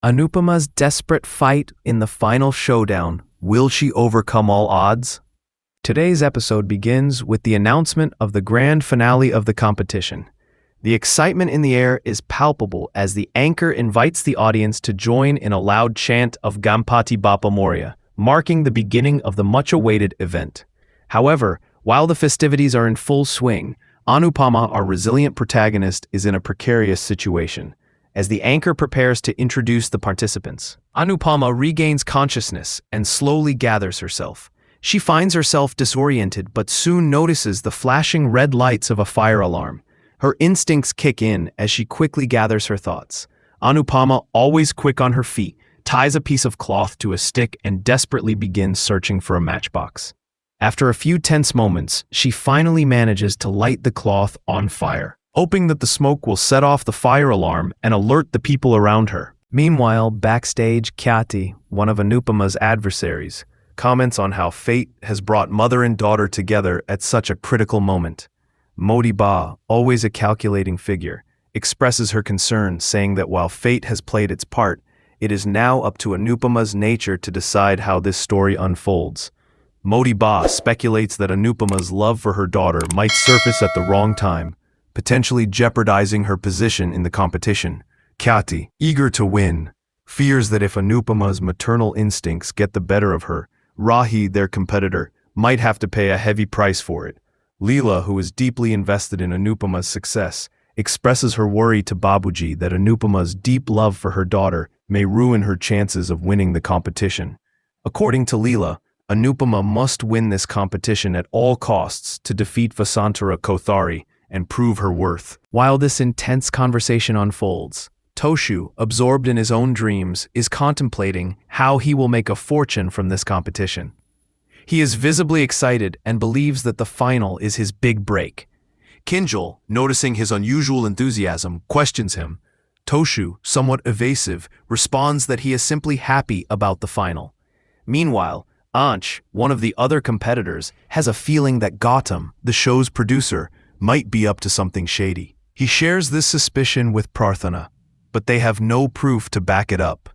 Anupama's desperate fight in the final showdown. Will she overcome all odds? Today's episode begins with the announcement of the grand finale of the competition. The excitement in the air is palpable as the anchor invites the audience to join in a loud chant of Ganpati Bappa Moria, marking the beginning of the much-awaited event. However, while the festivities are in full swing, Anupamaa, our resilient protagonist, is in a precarious situation. As the anchor prepares to introduce the participants, Anupamaa regains consciousness and slowly gathers herself. She finds herself disoriented but soon notices the flashing red lights of a fire alarm. Her instincts kick in as she quickly gathers her thoughts. Anupamaa, always quick on her feet, ties a piece of cloth to a stick and desperately begins searching for a matchbox. After a few tense moments, she finally manages to light the cloth on fire, hoping that the smoke will set off the fire alarm and alert the people around her. Meanwhile, backstage, Khyati, one of Anupamaa's adversaries, comments on how fate has brought mother and daughter together at such a critical moment. Moti, always a calculating figure, expresses her concern, saying that while fate has played its part, it is now up to Anupamaa's nature to decide how this story unfolds. Moti speculates that Anupamaa's love for her daughter might surface at the wrong time, potentially jeopardizing her position in the competition. Khyati, eager to win, fears that if Anupamaa's maternal instincts get the better of her, Rahi, their competitor, might have to pay a heavy price for it. Leela, who is deeply invested in Anupamaa's success, expresses her worry to Babuji that Anupamaa's deep love for her daughter may ruin her chances of winning the competition. According to Leela, Anupamaa must win this competition at all costs to defeat Vasantara Kothari and prove her worth. While this intense conversation unfolds, Toshu, absorbed in his own dreams, is contemplating how he will make a fortune from this competition. He is visibly excited and believes that the final is his big break. Kinjal, noticing his unusual enthusiasm, questions him. Toshu, somewhat evasive, responds that he is simply happy about the final. Meanwhile, Ansh, one of the other competitors, has a feeling that Gautam, the show's producer, might be up to something shady. He shares this suspicion with Prarthana, but they have no proof to back it up.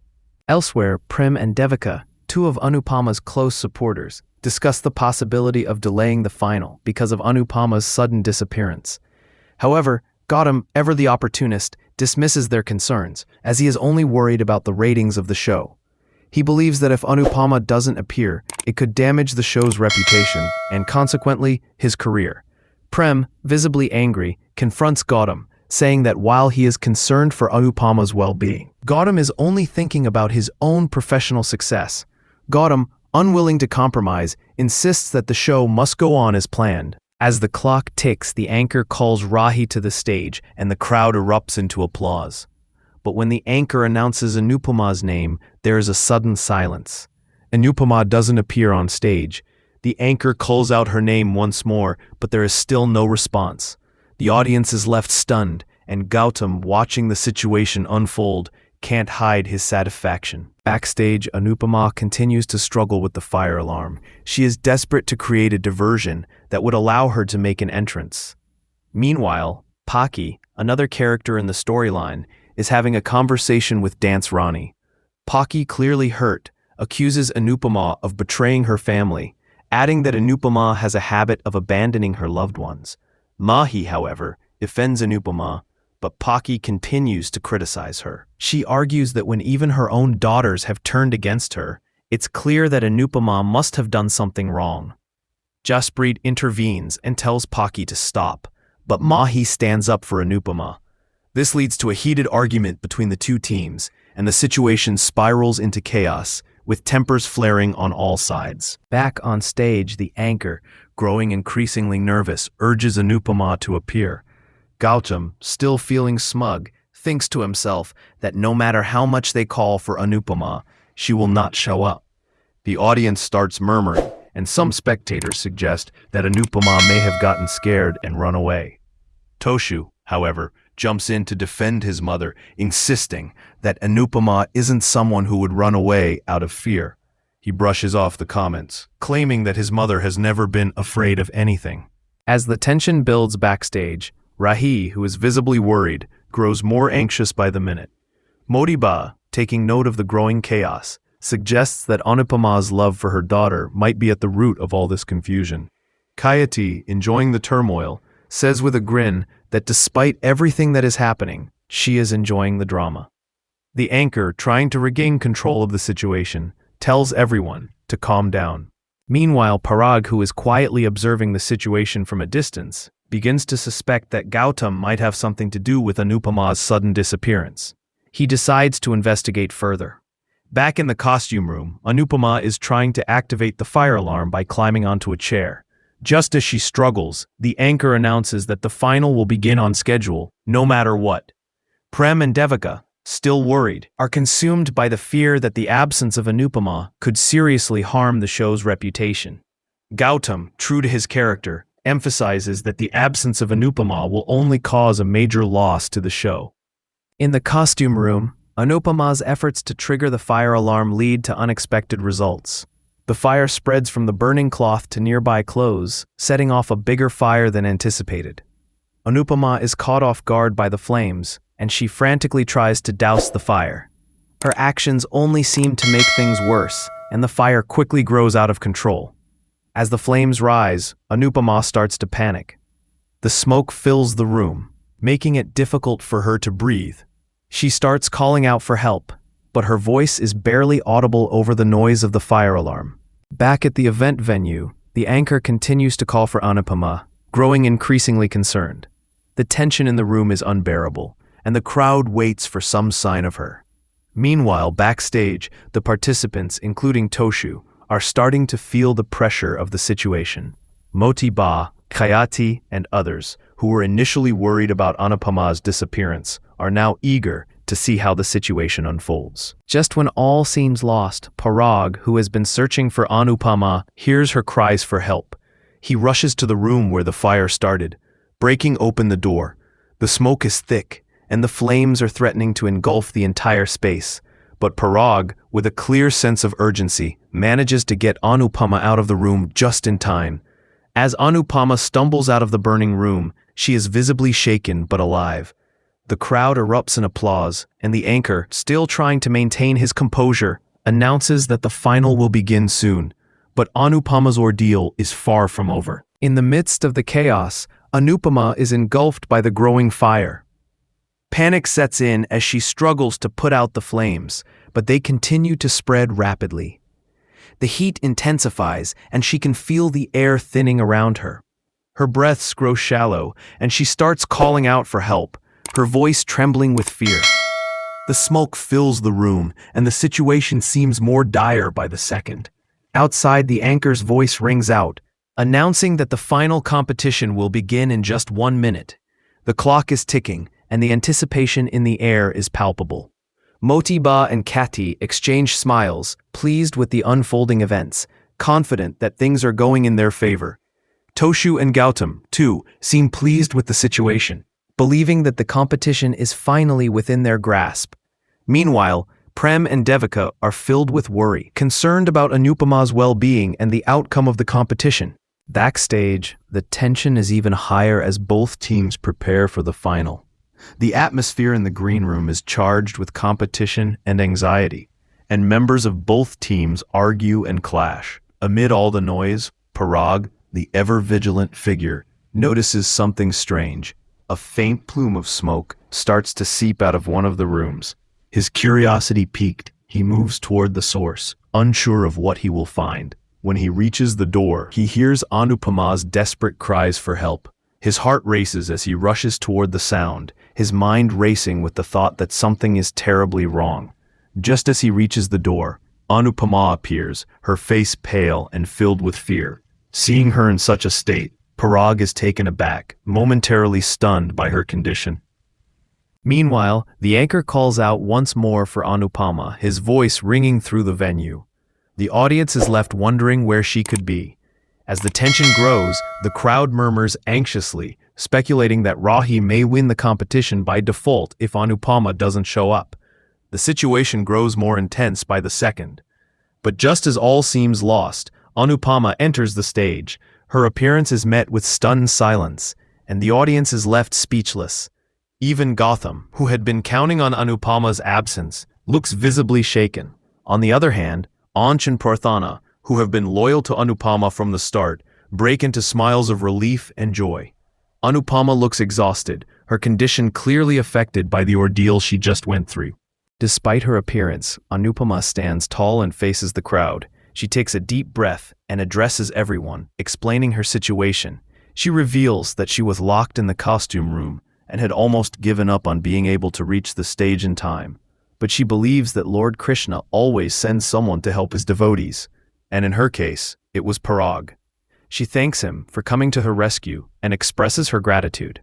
Elsewhere, Prem and Devika, two of Anupamaa's close supporters, discuss the possibility of delaying the final because of Anupamaa's sudden disappearance. However, Gautam, ever the opportunist, dismisses their concerns, as he is only worried about the ratings of the show. He believes that if Anupamaa doesn't appear, it could damage the show's reputation and, consequently, his career. Prem, visibly angry, confronts Gautam, saying that while he is concerned for Anupamaa's well-being, Gautam is only thinking about his own professional success. Gautam, unwilling to compromise, insists that the show must go on as planned. As the clock ticks, the anchor calls Rahi to the stage and the crowd erupts into applause. But when the anchor announces Anupamaa's name, there is a sudden silence. Anupamaa doesn't appear on stage. The anchor calls out her name once more, but there is still no response. The audience is left stunned, and Gautam, watching the situation unfold, can't hide his satisfaction. Backstage, Anupamaa continues to struggle with the fire alarm. She is desperate to create a diversion that would allow her to make an entrance. Meanwhile, Paki, another character in the storyline, is having a conversation with Dance Rani. Paki, clearly hurt, accuses Anupamaa of betraying her family, adding that Anupamaa has a habit of abandoning her loved ones. Mahi, however, defends Anupamaa, but Paki continues to criticize her. She argues that when even her own daughters have turned against her, it's clear that Anupamaa must have done something wrong. Jasprit intervenes and tells Paki to stop, but Mahi stands up for Anupamaa. This leads to a heated argument between the two teams, and the situation spirals into chaos, with tempers flaring on all sides. Back on stage, the anchor, growing increasingly nervous, urges Anupamaa to appear. Gautam, still feeling smug, thinks to himself that no matter how much they call for Anupamaa, she will not show up. The audience starts murmuring, and some spectators suggest that Anupamaa may have gotten scared and run away. Toshu, however, jumps in to defend his mother, insisting that Anupamaa isn't someone who would run away out of fear. He brushes off the comments, claiming that his mother has never been afraid of anything. As the tension builds backstage, Rahi, who is visibly worried, grows more anxious by the minute. Moti, taking note of the growing chaos, suggests that Anupama's love for her daughter might be at the root of all this confusion. Khyati, enjoying the turmoil, says with a grin that despite everything that is happening, she is enjoying the drama. The anchor, trying to regain control of the situation, tells everyone to calm down. Meanwhile, Parag, who is quietly observing the situation from a distance, begins to suspect that Gautam might have something to do with Anupama's sudden disappearance. He decides to investigate further. Back in the costume room, Anupama is trying to activate the fire alarm by climbing onto a chair. Just as she struggles, the anchor announces that the final will begin on schedule, no matter what. Prem and Devika, still worried, are consumed by the fear that the absence of Anupama could seriously harm the show's reputation. Gautam, true to his character, emphasizes that the absence of Anupama will only cause a major loss to the show. In the costume room, Anupama's efforts to trigger the fire alarm lead to unexpected results. The fire spreads from the burning cloth to nearby clothes, setting off a bigger fire than anticipated. Anupama is caught off guard by the flames, and she frantically tries to douse the fire. Her actions only seem to make things worse, and the fire quickly grows out of control. As the flames rise, Anupama starts to panic. The smoke fills the room, making it difficult for her to breathe. She starts calling out for help, but her voice is barely audible over the noise of the fire alarm. Back at the event venue, the anchor continues to call for Anupama, growing increasingly concerned. The tension in the room is unbearable, and the crowd waits for some sign of her. Meanwhile, backstage, the participants, including Toshu, are starting to feel the pressure of the situation. Moti, Khyati, and others, who were initially worried about Anupama's disappearance, are now eager to see how the situation unfolds. Just when all seems lost, Parag, who has been searching for Anupama, hears her cries for help. He rushes to the room where the fire started, breaking open the door. The smoke is thick, and the flames are threatening to engulf the entire space. But Parag, with a clear sense of urgency, manages to get Anupama out of the room just in time. As Anupama stumbles out of the burning room, she is visibly shaken but alive. The crowd erupts in applause, and the anchor, still trying to maintain his composure, announces that the final will begin soon. But Anupama's ordeal is far from over. In the midst of the chaos, Anupama is engulfed by the growing fire. Panic sets in as she struggles to put out the flames, but they continue to spread rapidly. The heat intensifies, and she can feel the air thinning around her. Her breaths grow shallow, and she starts calling out for help, her voice trembling with fear. The smoke fills the room, and the situation seems more dire by the second. Outside, the anchor's voice rings out, announcing that the final competition will begin in just 1 minute. The clock is ticking, and the anticipation in the air is palpable. Moti and Khyati exchange smiles, pleased with the unfolding events, confident that things are going in their favor. Toshu and Gautam, too, seem pleased with the situation, believing that the competition is finally within their grasp. Meanwhile, Prem and Devika are filled with worry, concerned about Anupama's well-being and the outcome of the competition. Backstage, the tension is even higher as both teams prepare for the final. The atmosphere in the green room is charged with competition and anxiety, and members of both teams argue and clash. Amid all the noise, Parag, the ever-vigilant figure, notices something strange. A faint plume of smoke starts to seep out of one of the rooms. His curiosity piqued, he moves toward the source, unsure of what he will find. When he reaches the door, he hears Anupama's desperate cries for help. His heart races as he rushes toward the sound, his mind racing with the thought that something is terribly wrong. Just as he reaches the door, Anupama appears, her face pale and filled with fear. Seeing her in such a state, Parag is taken aback, momentarily stunned by her condition. Meanwhile, the anchor calls out once more for Anupama, his voice ringing through the venue. The audience is left wondering where she could be. As the tension grows, the crowd murmurs anxiously, speculating that Rahi may win the competition by default if Anupama doesn't show up. The situation grows more intense by the second. But just as all seems lost, Anupama enters the stage. Her appearance is met with stunned silence, and the audience is left speechless. Even Gautam, who had been counting on Anupama's absence, looks visibly shaken. On the other hand, Anch and Prarthana, who have been loyal to Anupamaa from the start, break into smiles of relief and joy. Anupamaa looks exhausted, her condition clearly affected by the ordeal she just went through. Despite her appearance, Anupamaa stands tall and faces the crowd. She takes a deep breath and addresses everyone, explaining her situation. She reveals that she was locked in the costume room and had almost given up on being able to reach the stage in time. But she believes that Lord Krishna always sends someone to help his devotees, and in her case, it was Parag. She thanks him for coming to her rescue and expresses her gratitude.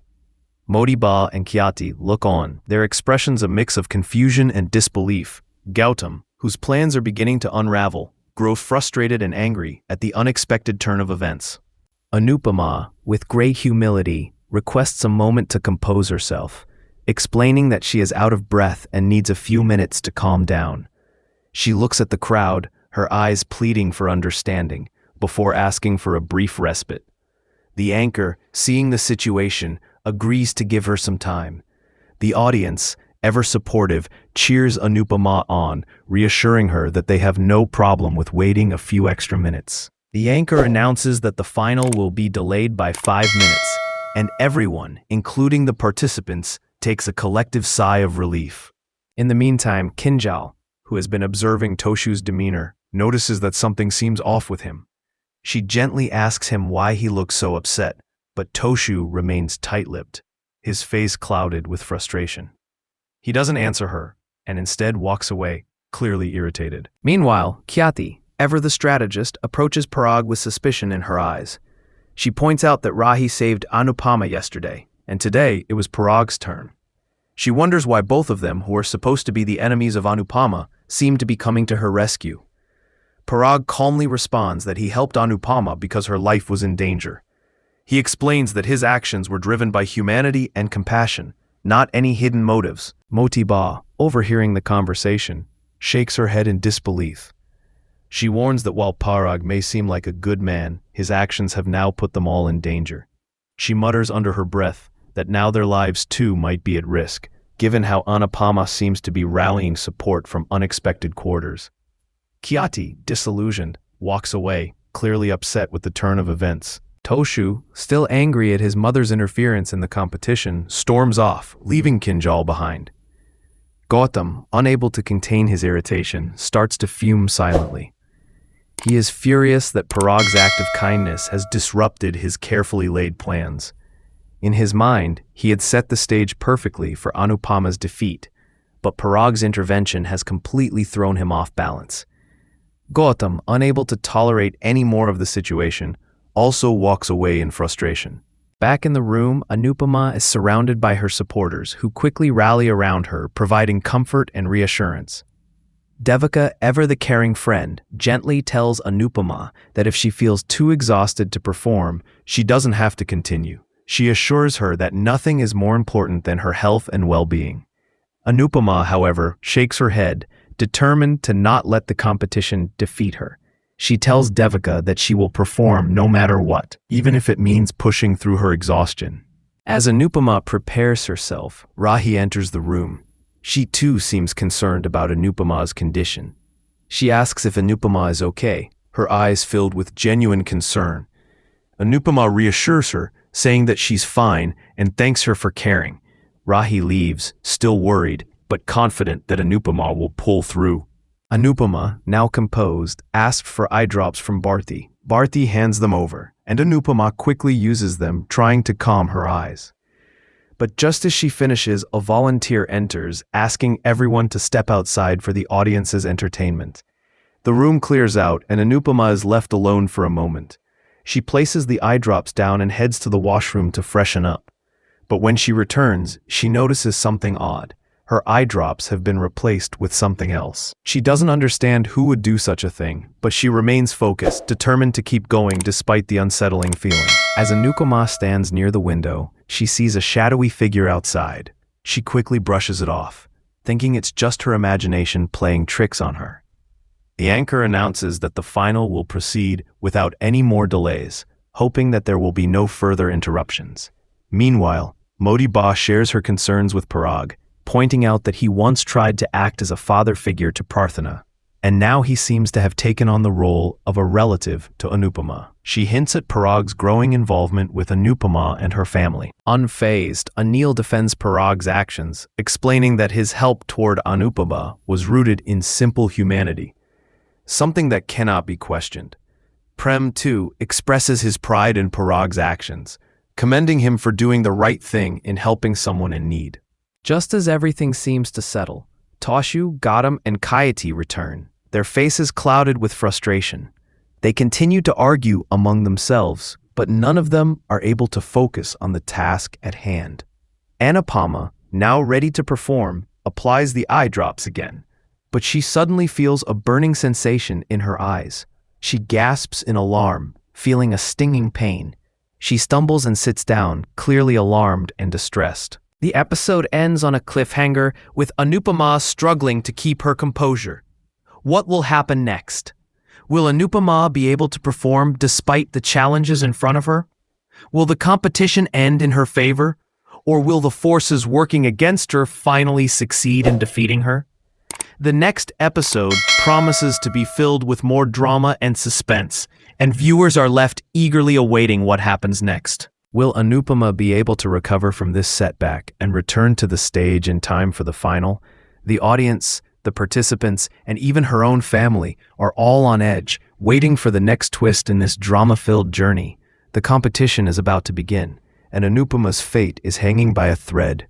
Moti and Khyati look on, their expressions a mix of confusion and disbelief. Gautam, whose plans are beginning to unravel, grows frustrated and angry at the unexpected turn of events. Anupamaa, with great humility, requests a moment to compose herself, explaining that she is out of breath and needs a few minutes to calm down. She looks at the crowd, her eyes pleading for understanding, before asking for a brief respite. The anchor, seeing the situation, agrees to give her some time. The audience, ever supportive, cheers Anupamaa on, reassuring her that they have no problem with waiting a few extra minutes. The anchor announces that the final will be delayed by 5 minutes, and everyone, including the participants, takes a collective sigh of relief. In the meantime, Kinjal, who has been observing Toshu's demeanor, notices that something seems off with him. She gently asks him why he looks so upset, but Toshu remains tight-lipped, his face clouded with frustration. He doesn't answer her, and instead walks away, clearly irritated. Meanwhile, Khyati, ever the strategist, approaches Parag with suspicion in her eyes. She points out that Rahi saved Anupamaa yesterday, and today it was Parag's turn. She wonders why both of them, who are supposed to be the enemies of Anupamaa, seem to be coming to her rescue. Parag calmly responds that he helped Anupamaa because her life was in danger. He explains that his actions were driven by humanity and compassion, not any hidden motives. Moti, overhearing the conversation, shakes her head in disbelief. She warns that while Parag may seem like a good man, his actions have now put them all in danger. She mutters under her breath that now their lives too might be at risk, given how Anupamaa seems to be rallying support from unexpected quarters. Khyati, disillusioned, walks away, clearly upset with the turn of events. Toshu, still angry at his mother's interference in the competition, storms off, leaving Kinjal behind. Gautam, unable to contain his irritation, starts to fume silently. He is furious that Parag's act of kindness has disrupted his carefully laid plans. In his mind, he had set the stage perfectly for Anupama's defeat, but Parag's intervention has completely thrown him off balance. Gautam, unable to tolerate any more of the situation, also walks away in frustration. Back in the room, Anupamaa is surrounded by her supporters, who quickly rally around her, providing comfort and reassurance. Devika, ever the caring friend, gently tells Anupamaa that if she feels too exhausted to perform, she doesn't have to continue. She assures her that nothing is more important than her health and well-being. Anupamaa, however, shakes her head, determined to not let the competition defeat her. She tells Devika that she will perform no matter what, even if it means pushing through her exhaustion. As Anupamaa prepares herself, Rahi enters the room. She too seems concerned about Anupamaa's condition. She asks if Anupamaa is okay, her eyes filled with genuine concern. Anupamaa reassures her, saying that she's fine and thanks her for caring. Rahi leaves, still worried, but confident that Anupamaa will pull through. Anupamaa, now composed, asked for eye drops from Bharti. Bharti hands them over, and Anupamaa quickly uses them, trying to calm her eyes. But just as she finishes, a volunteer enters, asking everyone to step outside for the audience's entertainment. The room clears out, and Anupamaa is left alone for a moment. She places the eye drops down and heads to the washroom to freshen up. But when she returns, she notices something odd. Her eye drops have been replaced with something else. She doesn't understand who would do such a thing, but she remains focused, determined to keep going despite the unsettling feeling. As Anupamaa stands near the window, she sees a shadowy figure outside. She quickly brushes it off, thinking it's just her imagination playing tricks on her. The anchor announces that the final will proceed without any more delays, hoping that there will be no further interruptions. Meanwhile, Moti shares her concerns with Parag, pointing out that he once tried to act as a father figure to Prarthana, and now he seems to have taken on the role of a relative to Anupamaa. She hints at Parag's growing involvement with Anupamaa and her family. Unfazed, Anil defends Parag's actions, explaining that his help toward Anupamaa was rooted in simple humanity, something that cannot be questioned. Prem, too, expresses his pride in Parag's actions, commending him for doing the right thing in helping someone in need. Just as everything seems to settle, Toshu, Gautam, and Khyati return, their faces clouded with frustration. They continue to argue among themselves, but none of them are able to focus on the task at hand. Anupamaa, now ready to perform, applies the eye drops again, but she suddenly feels a burning sensation in her eyes. She gasps in alarm, feeling a stinging pain. She stumbles and sits down, clearly alarmed and distressed. The episode ends on a cliffhanger, with Anupamaa struggling to keep her composure. What will happen next? Will Anupamaa be able to perform despite the challenges in front of her? Will the competition end in her favor? Or will the forces working against her finally succeed in defeating her? The next episode promises to be filled with more drama and suspense, and viewers are left eagerly awaiting what happens next. Will Anupamaa be able to recover from this setback and return to the stage in time for the final? The audience, the participants, and even her own family are all on edge, waiting for the next twist in this drama-filled journey. The competition is about to begin, and Anupamaa's fate is hanging by a thread.